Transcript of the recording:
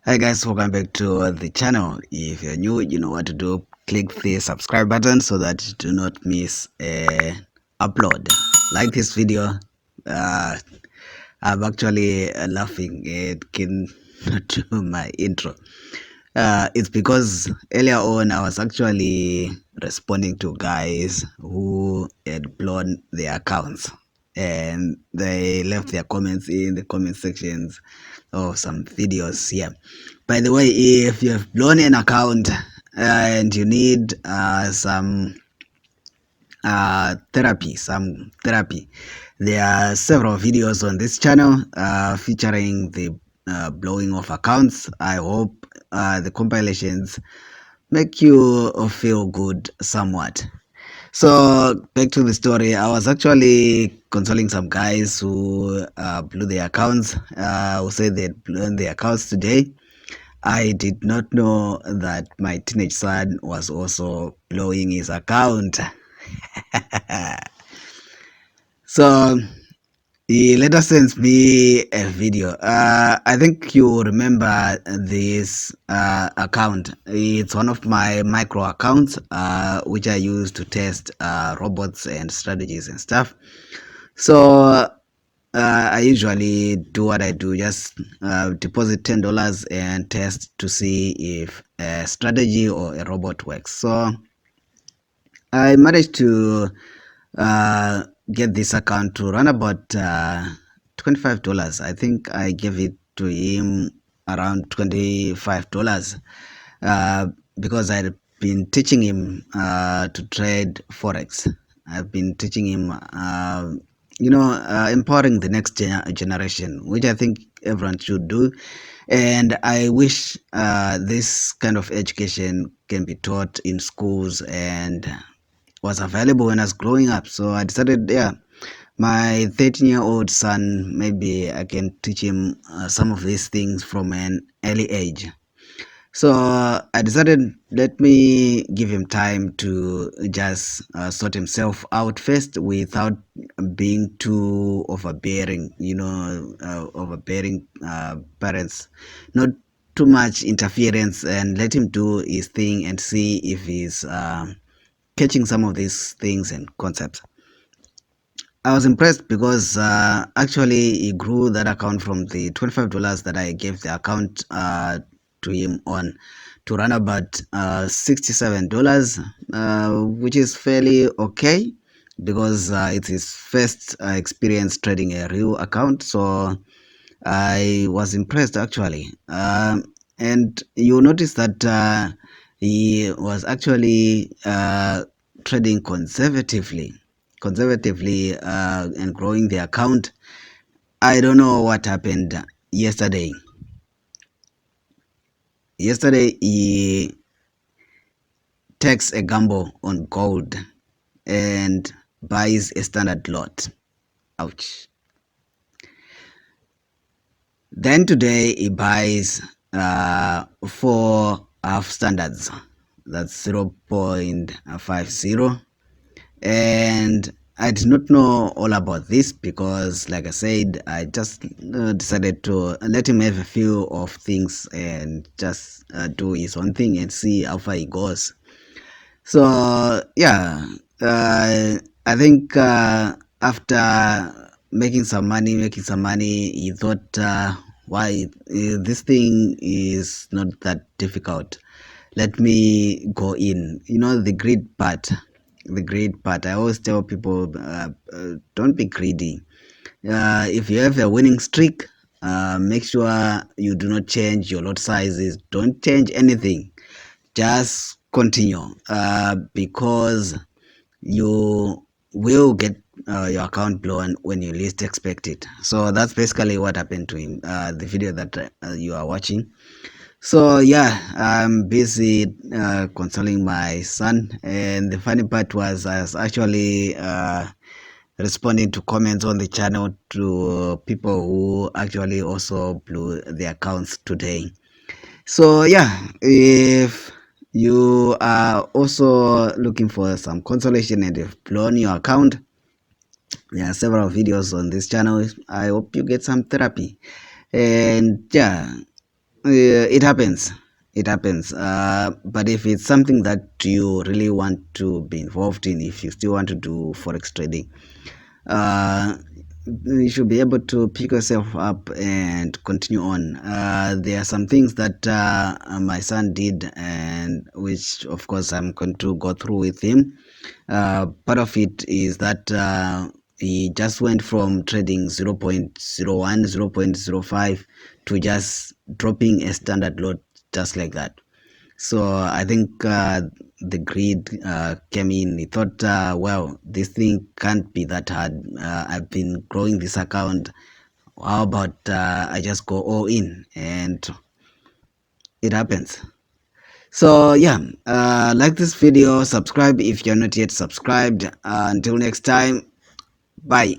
Hi guys, welcome back to the channel. If you're new, you know what to do. Click the subscribe button so that you do not miss a upload. Like this video. uh I'm actually laughing at can not do my intro. It's because earlier on I was actually responding to guys who had blown their accounts, and they left their comments in the comment sections of some videos here. By the way, if you have blown an account and you need some therapy, there are several videos on this channel featuring the blowing of accounts. I hope the compilations make you feel good somewhat. So back to the story. I was actually consoling some guys who blew their accounts, who said they'd blown their accounts today. I did not know that my teenage son was also blowing his account. So he later sends me a video. I think you remember this account. It's one of my micro accounts, which I use to test robots and strategies and stuff. So I usually do what I do, just deposit $10 and test to see if a strategy or a robot works. So I managed to uh, get this account to run about $25. I think I gave it to him around $25 uh, because I'd been teaching him to trade Forex. I've been teaching him, empowering the next generation, which I think everyone should do. And I wish this kind of education can be taught in schools and was available when I was growing up. So I decided, yeah, my 13-year-old son, maybe I can teach him some of these things from an early age. So I decided, let me give him time to just sort himself out first without being too overbearing, overbearing parents. Not too much interference, and let him do his thing and see if he's catching some of these things and concepts. I was impressed because actually he grew that account from the $25 that I gave the account to him on to run about $67, which is fairly okay because it's his first experience trading a real account. So I was impressed actually. And you notice that he was actually trading conservatively and growing the account. I don't know what happened yesterday. Yesterday he takes a gamble on gold and buys a standard lot. Ouch. Then today he buys four half standards. That's 0.50. And I did not know all about this because, like I said, I just decided to let him have a few of things and just do his own thing and see how far he goes. So yeah, I think after making some money, he thought, why this thing is not that difficult. Let me go in. You know, the greed part. The greed part. I always tell people, don't be greedy. If you have a winning streak, make sure you do not change your lot sizes. Don't change anything, just continue because you will get your account blown when you least expect it. So that's basically what happened to him, the video that you are watching. So yeah, I'm busy consoling my son, and the funny part was I was actually responding to comments on the channel to people who actually also blew their accounts today. So yeah, if you are also looking for some consolation and have blown your account, there are several videos on this channel. I hope you get some therapy. And yeah, It happens. It happens. But if it's something that you really want to be involved in, if you still want to do forex trading, uh, you should be able to pick yourself up and continue on. There are some things that my son did, and which, of course, I'm going to go through with him. Part of it is that he just went from trading 0.01, 0.05 to just dropping a standard lot just like that. So I think the greed came in. He thought, well, this thing can't be that hard. I've been growing this account. How about I just go all in? And it happens. So yeah, like this video, subscribe if you're not yet subscribed. Until next time, bye.